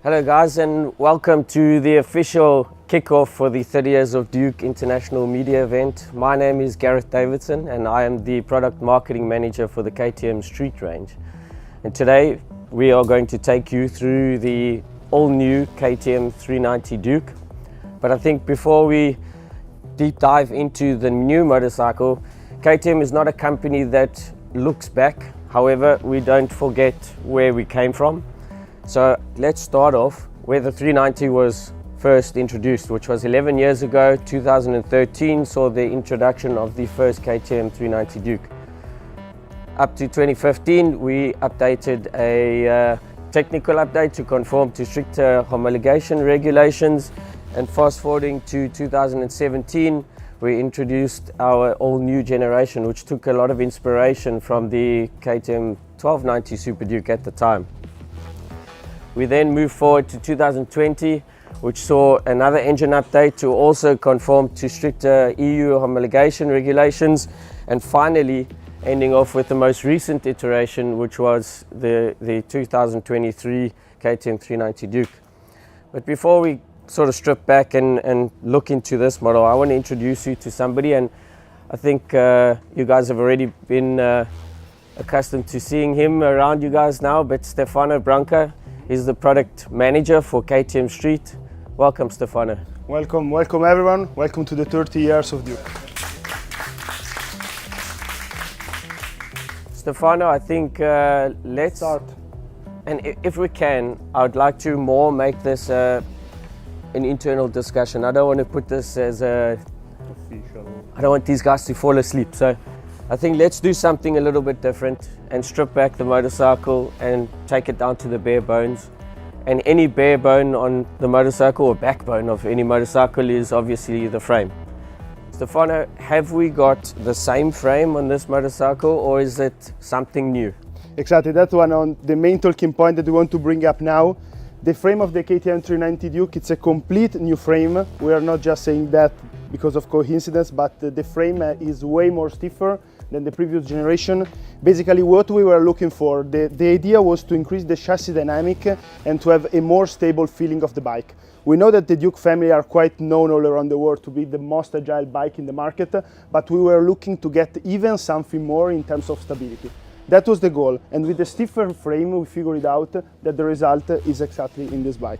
Hello guys, and welcome to the official kickoff for the 30 Years of Duke International Media event. My name is Gareth Davidson and I am the Product Marketing Manager for the KTM Street range. And today we are going to take you through the all-new KTM 390 Duke. But I think before we deep dive into the new motorcycle, KTM is not a company that looks back. However, we don't forget where we came from. So let's start off where the 390 was first introduced, which was 11 years ago. 2013 saw the introduction of the first KTM 390 Duke. Up to 2015, we updated a technical update to conform to stricter homologation regulations. And fast forwarding to 2017, we introduced our all-new generation, which took a lot of inspiration from the KTM 1290 Super Duke at the time. We then moved forward to 2020, which saw another engine update to also conform to stricter EU homologation regulations, and finally ending off with the most recent iteration, which was the 2023 KTM 390 Duke. But before we sort of strip back and look into this model, I want to introduce you to somebody, and I think you guys have already been accustomed to seeing him around you guys now, but Stefano Branca is the product manager for KTM Street. Welcome, Stefano. Welcome everyone. Welcome to the 30 years of Duke. Stefano, I think let's start. And if we can, I would like to more make this an internal discussion. I don't want to put this as a official. I don't want these guys to fall asleep. So I think let's do something a little bit different and strip back the motorcycle and take it down to the bare bones. And any bare bone on the motorcycle or backbone of any motorcycle is obviously the frame. Stefano, have we got the same frame on this motorcycle or is it something new? Exactly, that's one on the main talking point that we want to bring up now. The frame of the KTM 390 Duke, it's a complete new frame. We are not just saying that because of coincidence, but the frame is way more stiffer than the previous generation. Basically what we were looking for, the idea was to increase the chassis dynamic and to have a more stable feeling of the bike. We know that the Duke family are quite known all around the world to be the most agile bike in the market, but we were looking to get even something more in terms of stability. That was the goal, and with the stiffer frame we figured out that the result is exactly in this bike.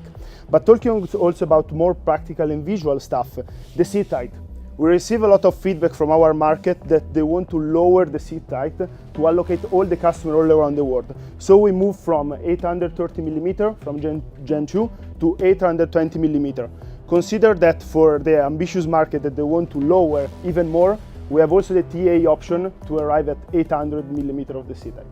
But talking also about more practical and visual stuff, the seat height. We receive a lot of feedback from our market that they want to lower the seat height to allocate all the customers all around the world. So we moved from 830mm from Gen 2 to 820mm. Consider that for the ambitious market that they want to lower even more, we have also the TA option to arrive at 800mm of the seat height.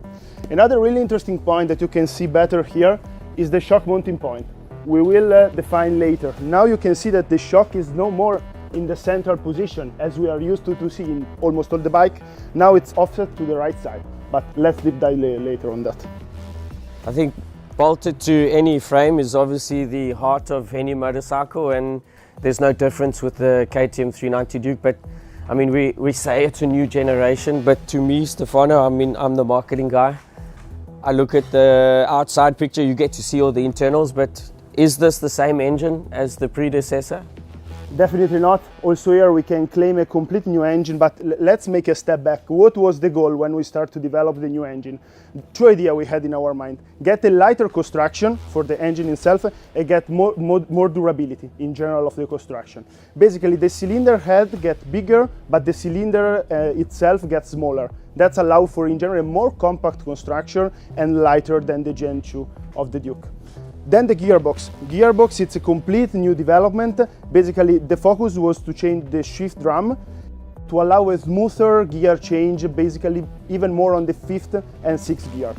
Another really interesting point that you can see better here is the shock mounting point. We will define later. Now you can see that the shock is no more in the central position as we are used to see in almost all the bike. Now it's offset to the right side, but let's deep dive later on that. I think bolted to any frame is obviously the heart of any motorcycle, and there's no difference with the KTM 390 Duke, but I mean, we say it's a new generation, but to me, Stefano, I mean, I'm the marketing guy. I look at the outside picture, you get to see all the internals, but is this the same engine as the predecessor? Definitely not. Also here we can claim a complete new engine, but let's make a step back. What was the goal when we started to develop the new engine? Two ideas we had in our mind. Get a lighter construction for the engine itself and get more durability in general of the construction. Basically the cylinder head gets bigger, but the cylinder itself gets smaller. That's allow for in general a more compact construction and lighter than the Gen 2 of the Duke. Then the gearbox. Gearbox, it's a complete new development. Basically, the focus was to change the shift drum to allow a smoother gear change, basically even more on the 5th and 6th gear.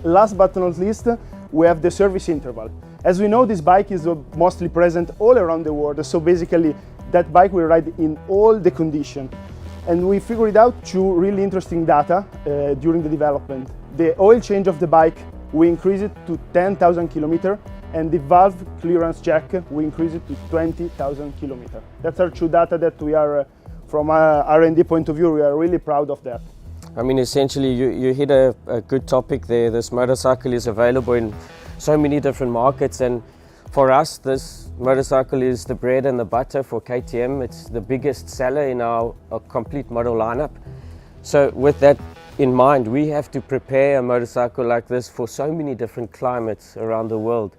Last but not least, we have the service interval. As we know, this bike is mostly present all around the world, so basically that bike will ride in all the conditions. And we figured out two really interesting data during the development. The oil change of the bike, we increased it to 10,000 kilometers, and the valve clearance check, we increased it to 20,000 kilometers. That's our two data that we are, from our R&D point of view, we are really proud of that. I mean, essentially, you hit a good topic there. This motorcycle is available in so many different markets, and For us, this motorcycle is the bread and the butter for KTM. It's the biggest seller in our complete model lineup. So with that in mind, we have to prepare a motorcycle like this for so many different climates around the world.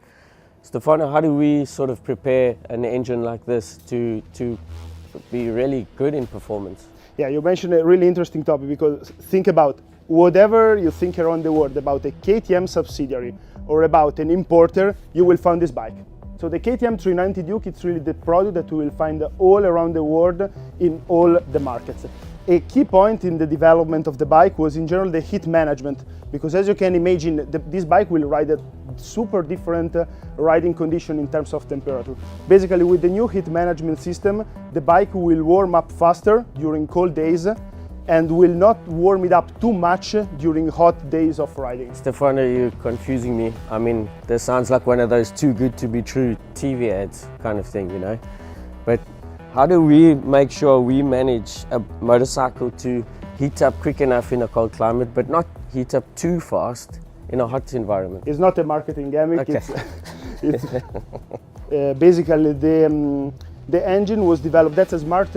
Stefano, how do we sort of prepare an engine like this to be really good in performance? Yeah, you mentioned a really interesting topic, because think about whatever you think around the world about a KTM subsidiary or about an importer, you will find this bike. So the KTM 390 Duke, it's really the product that you will find all around the world in all the markets. A key point in the development of the bike was in general the heat management, because as you can imagine, this bike will ride at super different riding condition in terms of temperature. Basically, with the new heat management system, the bike will warm up faster during cold days and will not warm it up too much during hot days of riding. Stefano, you're confusing me. I mean, this sounds like one of those too good to be true TV ads kind of thing, you know? But how do we make sure we manage a motorcycle to heat up quick enough in a cold climate, but not heat up too fast in a hot environment? It's not a marketing gimmick. Okay. It's basically the engine was developed. That's a smart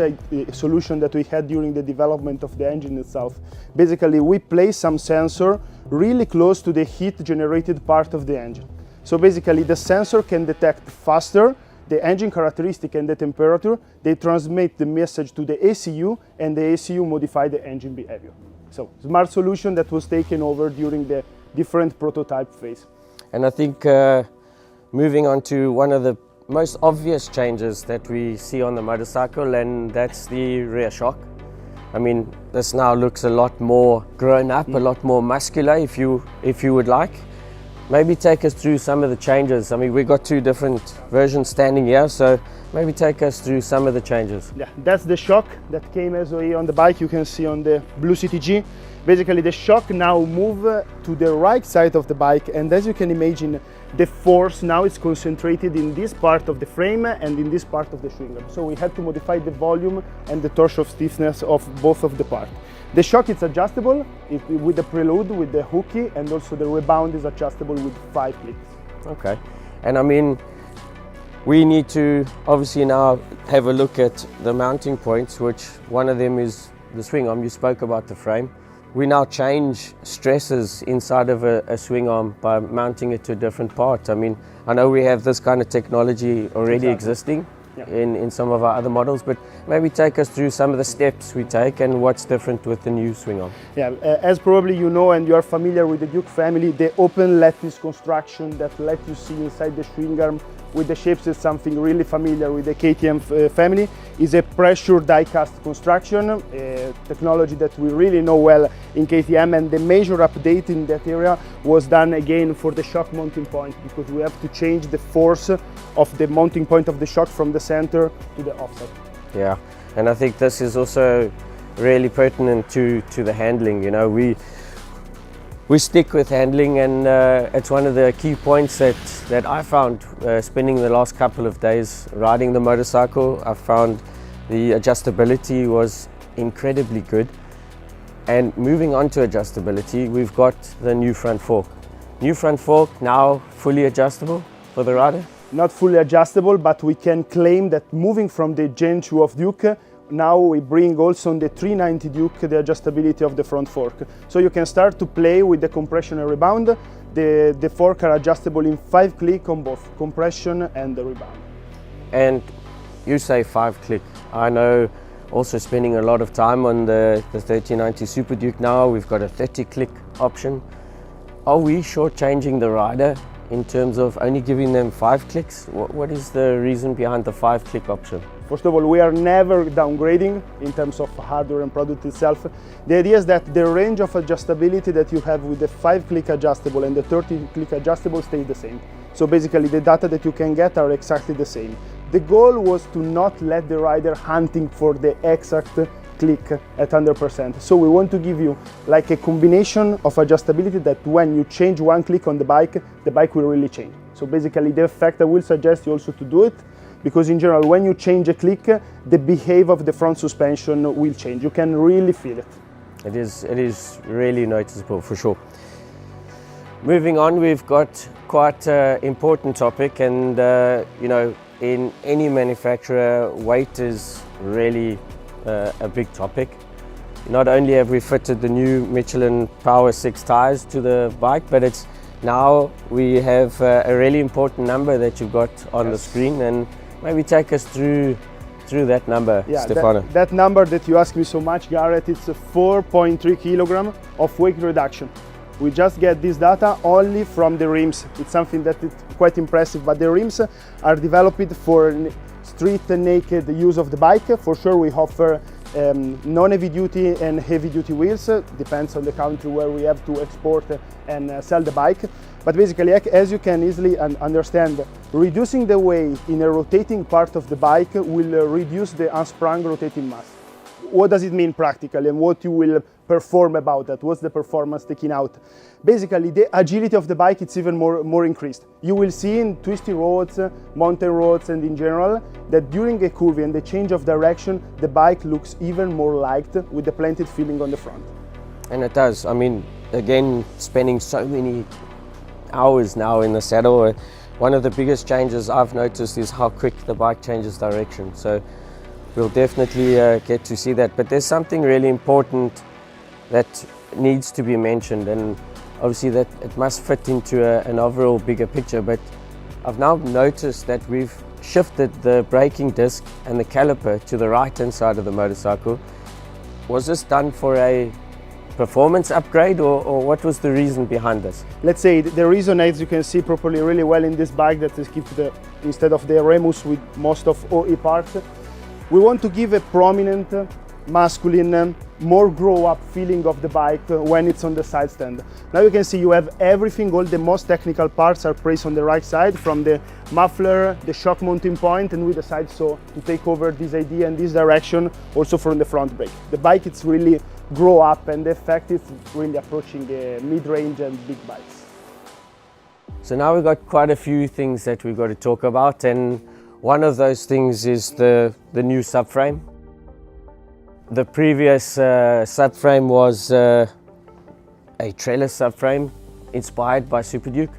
solution that we had during the development of the engine itself. Basically, we place some sensor really close to the heat generated part of the engine. So basically, the sensor can detect faster the engine characteristic and the temperature. They transmit the message to the ECU, and the ECU modify the engine behavior. So smart solution that was taken over during the different prototype phase. And I think moving on to one of the most obvious changes that we see on the motorcycle, and that's the rear shock. I mean, this now looks a lot more grown up, a lot more muscular, if you would like. Maybe take us through some of the changes. I mean, we've got two different versions standing here, so maybe take us through some of the changes. Yeah, that's the shock that came SOE on the bike. You can see on the blue CTG. Basically, the shock now move to the right side of the bike, and as you can imagine, the force now is concentrated in this part of the frame and in this part of the swing arm. So we had to modify the volume and the torsion stiffness of both of the parts. The shock is adjustable with the preload, with the hooky, and also the rebound is adjustable with 5 clicks. Okay, and I mean, we need to obviously now have a look at the mounting points, which one of them is the swing arm. You spoke about the frame. We now change stresses inside of a swing arm by mounting it to a different part. I mean, I know we have this kind of technology already existing in some of our other models, but maybe take us through some of the steps we take and what's different with the new swing arm. Yeah, as probably you know and you are familiar with the Duke family, the open lattice construction that let you see inside the swing arm with the shapes is something really familiar with the KTM family. Is a pressure die-cast construction, a technology that we really know well in KTM, and the major update in that area was done again for the shock mounting point, because we have to change the force of the mounting point of the shock from the center to the offset. Yeah, and I think this is also really pertinent to the handling. You know, we stick with handling, and it's one of the key points that I found spending the last couple of days riding the motorcycle. I found the adjustability was incredibly good. And moving on to adjustability, we've got the new front fork. New front fork now fully adjustable for the rider? Not fully adjustable, but we can claim that moving from the Gen 2 of Duke, now we bring also on the 390 Duke the adjustability of the front fork. So you can start to play with the compression and rebound. The fork are adjustable in 5 clicks on both compression and the rebound. And you say 5 click. I know, also spending a lot of time on the 3090 Super Duke now, we've got a 30 click option. Are we shortchanging the rider in terms of only giving them 5 clicks? What is the reason behind the 5 click option? First of all, we are never downgrading in terms of hardware and product itself. The idea is that the range of adjustability that you have with the 5 click adjustable and the 30 click adjustable stays the same. So basically the data that you can get are exactly the same. The goal was to not let the rider hunting for the exact click at 100%. So we want to give you like a combination of adjustability that when you change 1 click on the bike will really change. So basically the effect, I will suggest you also to do it, because in general when you change a click, the behavior of the front suspension will change. You can really feel it. It is really noticeable for sure. Moving on, we've got quite an important topic, and you know, in any manufacturer, weight is really a big topic. Not only have we fitted the new Michelin Power 6 tires to the bike, but it's now we have a really important number that you've got on the screen, and maybe take us through that number, Stefano. That number that you asked me so much, Gareth, it's a 4.3 kilogram of weight reduction. We just get this data only from the rims. It's something that is quite impressive, but the rims are developed for street naked use of the bike. For sure, we offer non-heavy duty and heavy duty wheels, depends on the country where we have to export and sell the bike. But basically, as you can easily understand, reducing the weight in a rotating part of the bike will reduce the unsprung rotating mass. What does it mean practically, and what you will perform about that? What's the performance taken out? Basically, the agility of the bike is even more increased. You will see in twisty roads, mountain roads, and in general, that during a curve and the change of direction, the bike looks even more light with the planted feeling on the front. And it does. I mean, again, spending so many hours now in the saddle, one of the biggest changes I've noticed is how quick the bike changes direction. So we'll definitely get to see that. But there's something really important that needs to be mentioned, and obviously that it must fit into an overall bigger picture. But I've now noticed that we've shifted the braking disc and the caliper to the right hand side of the motorcycle. Was this done for a performance upgrade, or what was the reason behind this? Let's say the reason, as you can see properly really well in this bike, that is keep instead of the Remus with most of OE parts, we want to give a prominent, masculine, more grow-up feeling of the bike when it's on the side stand. Now you can see you have everything, all the most technical parts are placed on the right side, from the muffler, the shock mounting point, and we decided so to take over this idea and this direction also from the front brake. The bike it's really grow up, and the effect is really approaching mid-range and big bikes. So now we've got quite a few things that we've got to talk about, and one of those things is the new subframe. The previous subframe was a trellis subframe inspired by Super Duke.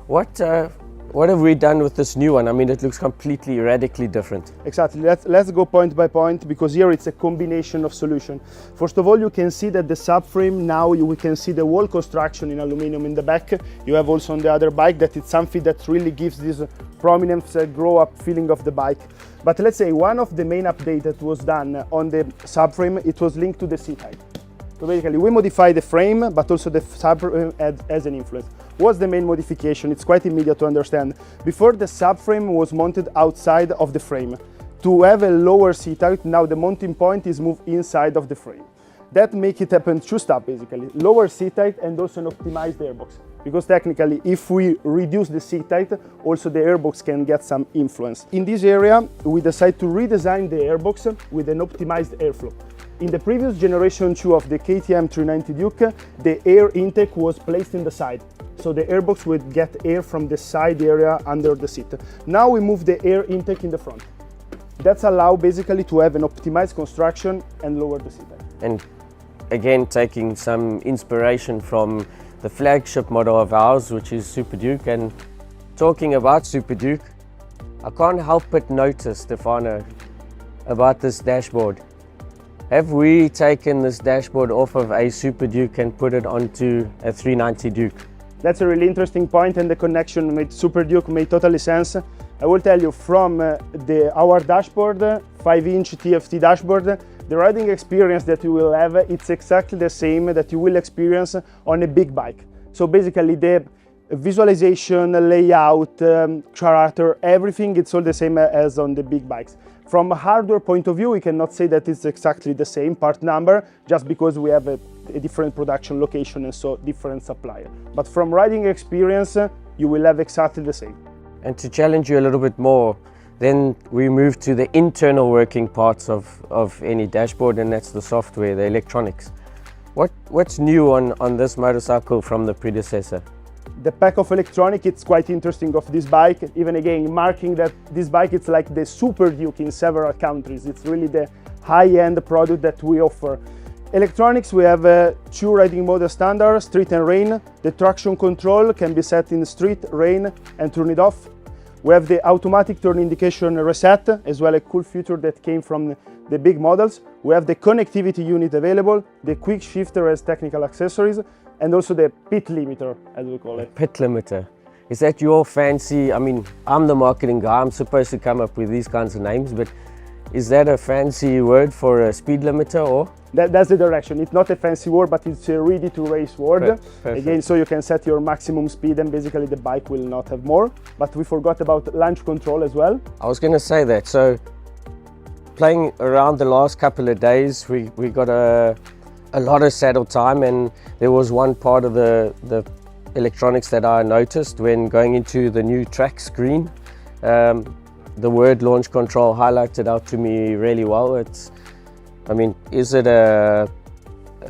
What have we done with this new one? I mean, it looks completely, radically different. Exactly. Let's go point by point, because here it's a combination of solutions. First of all, you can see that the subframe, now we can see the wall construction in aluminum in the back. You have also on the other bike that it's something that really gives this prominent grow-up feeling of the bike. But let's say one of the main updates that was done on the subframe, it was linked to the seat height. So basically, we modified the frame, but also the subframe has an influence. What's the main modification? It's quite immediate to understand. Before, the subframe was mounted outside of the frame. To have a lower seat height, now the mounting point is moved inside of the frame. That makes it happen two steps basically. Lower seat height and also an optimized airbox. Because technically, if we reduce the seat height, also the airbox can get some influence. In this area, we decided to redesign the airbox with an optimized airflow. In the previous generation 2 of the KTM 390 Duke, the air intake was placed in the side. So the airbox would get air from the side area under the seat. Now we move the air intake in the front. That's allow basically to have an optimized construction and lower the seat height. And again, taking some inspiration from the flagship model of ours, which is Super Duke. And talking about Super Duke, I can't help but notice, Stefano, about this dashboard. Have we taken this dashboard off of a Super Duke and put it onto a 390 Duke? That's a really interesting point, and the connection with Super Duke made totally sense. I will tell you, from our dashboard, 5-inch TFT dashboard, the riding experience that you will have, it's exactly the same that you will experience on a big bike. So basically the visualization, layout, character, everything, it's all the same as on the big bikes. From a hardware point of view, we cannot say that it's exactly the same part number, just because we have a different production location and so different supplier. But from riding experience, you will have exactly the same. And to challenge you a little bit more, then we move to the internal working parts of any dashboard, and that's the software, the electronics. What's new on this motorcycle from the predecessor? The pack of electronic, it's quite interesting of this bike, even again marking that this bike it's like the Super Duke in several countries. It's really the high-end product that we offer. Electronics, we have two riding mode standard, street and rain. The traction control can be set in street, rain, and turn it off. We have the automatic turn indication reset, as well as a cool feature that came from the big models. We have the connectivity unit available, the quick shifter as technical accessories, and also the pit limiter, as we call it. Pit limiter. Is that your fancy, I mean, I'm the marketing guy, I'm supposed to come up with these kinds of names, but is that a fancy word for a speed limiter, or? That's the direction. It's not a fancy word, but it's a ready to race word. Perfect. Again, so you can set your maximum speed and basically the bike will not have more. But we forgot about launch control as well. I was going to say that. So playing around the last couple of days, we got a lot of saddle time, and there was one part of the electronics that I noticed when going into the new track screen. The word launch control highlighted out to me really well. I mean, is it a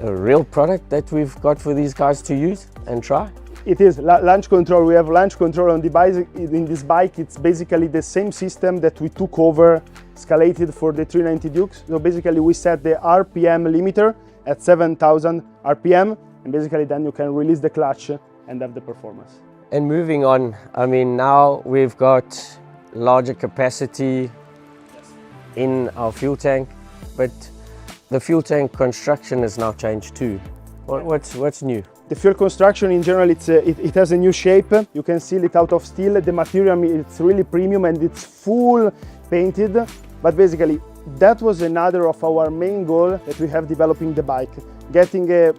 real product that we've got for these guys to use and try? It is launch control. We have launch control on the bike. In this bike, it's basically the same system that we took over, escalated for the 390 Dukes. So basically, we set the RPM limiter at 7,000 RPM, and basically then you can release the clutch and have the performance. And moving on, I mean, now we've got larger capacity in our fuel tank, but the fuel tank construction has now changed too. What's new? The fuel construction in general, it has a new shape. You can seal it out of steel. The material, it's really premium and it's full painted. But basically, that was another of our main goal that we have developing the bike, getting a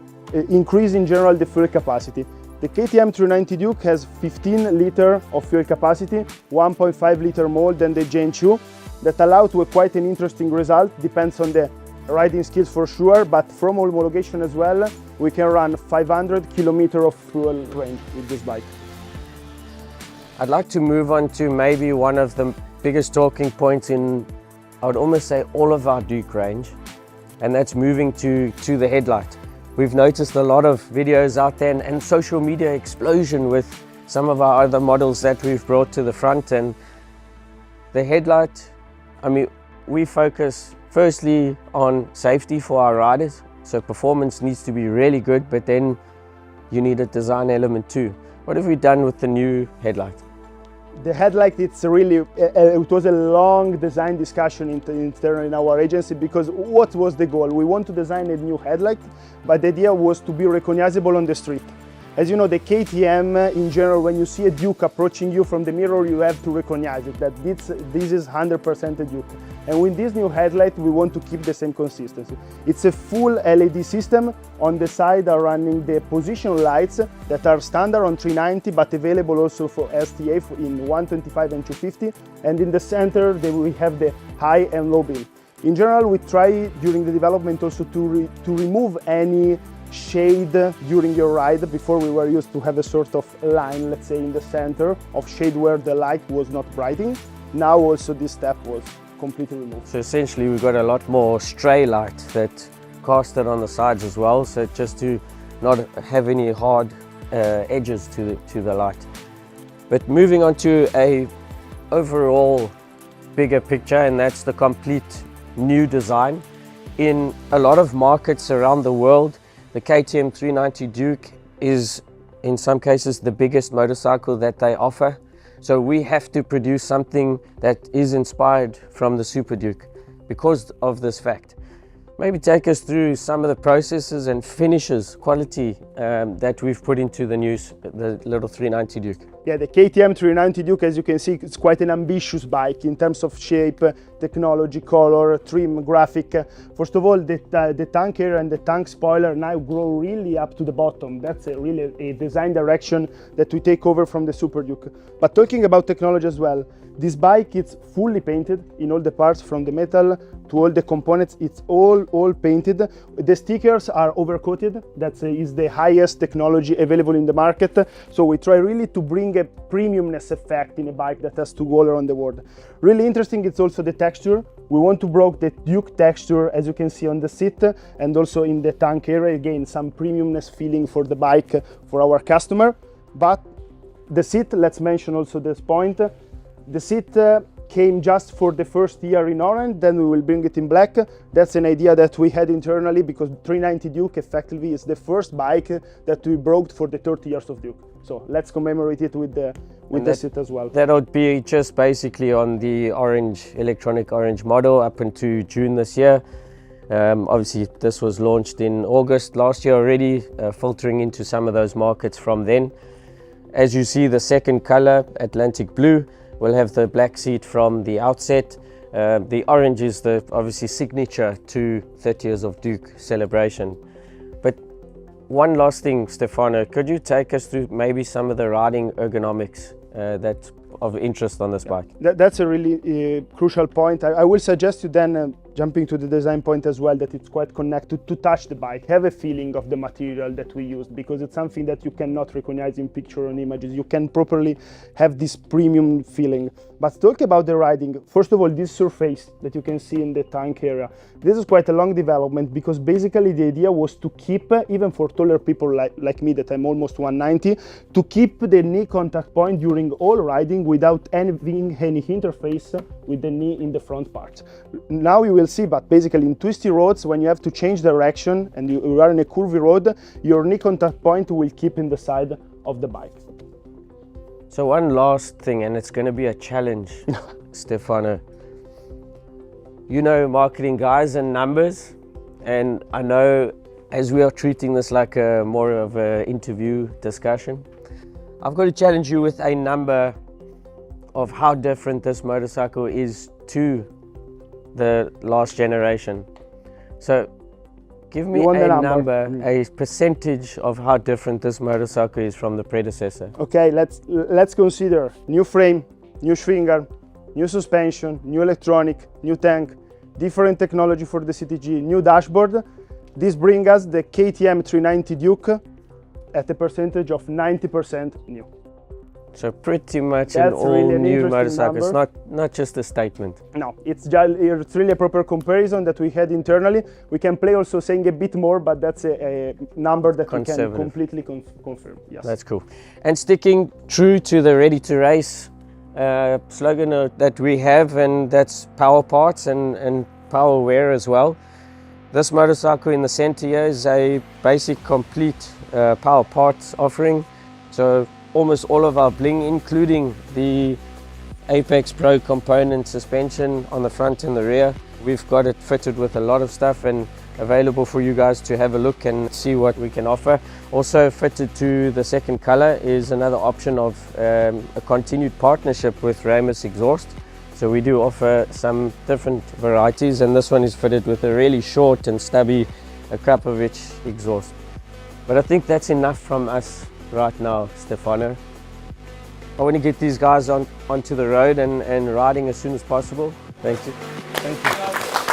increase in general the fuel capacity. The KTM 390 Duke has 15 liter of fuel capacity, 1.5 liter more than the Gen 2. That allowed to quite an interesting result, depends on the riding skills for sure, but from homologation as well, we can run 500 kilometers of fuel range with this bike. I'd like to move on to maybe one of the biggest talking points in, I would almost say, all of our Duke range, and that's moving to the headlight. We've noticed a lot of videos out there and social media explosion with some of our other models that we've brought to the front, and the headlight, I mean, we focus firstly on safety for our riders, so performance needs to be really good, but then you need a design element too. What have we done with the new headlight? The headlight, it's really, it was a long design discussion internally in our agency, because what was the goal? We want to design a new headlight, but the idea was to be recognizable on the street. As you know, the KTM in general, when you see a Duke approaching you from the mirror, you have to recognize it, that this is 100% a Duke. And with this new headlight, we want to keep the same consistency. It's a full LED system. On the side are running the position lights that are standard on 390, but available also for STA in 125 and 250. And in the center, we have the high and low beam. In general, we try during the development also to remove any shade during your ride. Before we were used to have a sort of line, let's say, in the center of shade where the light was not brightening. Now also this step was completely removed. So essentially we've got a lot more stray light that casted on the sides as well, so just to not have any hard edges to the light. But moving on to a overall bigger picture, and that's the complete new design. In a lot of markets around the world, the KTM 390 Duke is in some cases the biggest motorcycle that they offer. So we have to produce something that is inspired from the Super Duke because of this fact. Maybe take us through some of the processes and finishes, quality that we've put into the little 390 Duke. Yeah, the KTM 390 Duke, as you can see, it's quite an ambitious bike in terms of shape, technology, color, trim, graphic. First of all, the tank area and the tank spoiler now grow really up to the bottom. That's really a design direction that we take over from the Super Duke. But talking about technology as well, this bike is fully painted in all the parts, from the metal to all the components. It's all painted. The stickers are overcoated. That is the highest technology available in the market. So we try really to bring a premiumness effect in a bike that has to go all around the world. Really interesting, it's also the texture. We want to bring the Duke texture, as you can see on the seat, and also in the tank area. Again, some premiumness feeling for the bike for our customer. But the seat, let's mention also this point. The seat came just for the first year in orange, then we will bring it in black. That's an idea that we had internally, because 390 Duke effectively is the first bike that we brought for the 30 years of Duke. So let's commemorate it with the seat as well. That would be just basically on the orange, electronic orange model up into June this year. Obviously this was launched in August last year already, filtering into some of those markets from then. As you see, the second color, Atlantic Blue, will have the black seat from the outset. The orange is the obviously signature to 30 years of Duke celebration. But one last thing, Stefano, could you take us through maybe some of the riding ergonomics that's of interest on this bike? That's a really crucial point. I will suggest you then jumping to the design point as well, that it's quite connected to touch the bike, have a feeling of the material that we used, because it's something that you cannot recognize in picture or in images. You can properly have this premium feeling. But talk about the riding. First of all, this surface that you can see in the tank area, this is quite a long development, because basically the idea was to keep, even for taller people like me, that I'm almost 190, to keep the knee contact point during all riding without having any interface with the knee in the front part. Now you will see, but basically in twisty roads, when you have to change direction and you are in a curvy road, your knee contact point will keep in the side of the bike. So one last thing, and it's going to be a challenge, Stefano. You know marketing guys and numbers, and I know as we are treating this like a more of an interview discussion, I've got to challenge you with a number of how different this motorcycle is to the last generation. So give me a number, a percentage of how different this motorcycle is from the predecessor. Okay, let's consider new frame, new schwingarm, new suspension, new electronic, new tank, different technology for the CTG, new dashboard. This brings us the KTM 390 Duke at a percentage of 90% new. So pretty much an all-new motorcycle. It's not just a statement. No, it's really a proper comparison that we had internally. We can play also saying a bit more, but that's a number that we can completely confirm. Yes. That's cool. And sticking true to the Ready to Race slogan that we have, and that's power parts and power wear as well. This motorcycle in the center here is a basic complete power parts offering. So almost all of our bling, including the Apex Pro component suspension on the front and the rear. We've got it fitted with a lot of stuff and available for you guys to have a look and see what we can offer. Also fitted to the second color is another option of a continued partnership with Ramus Exhaust. So we do offer some different varieties, and this one is fitted with a really short and stubby Krapovich exhaust. But I think that's enough from us right now, Stefano. I want to get these guys onto the road and riding as soon as possible. Thank you. Thank you.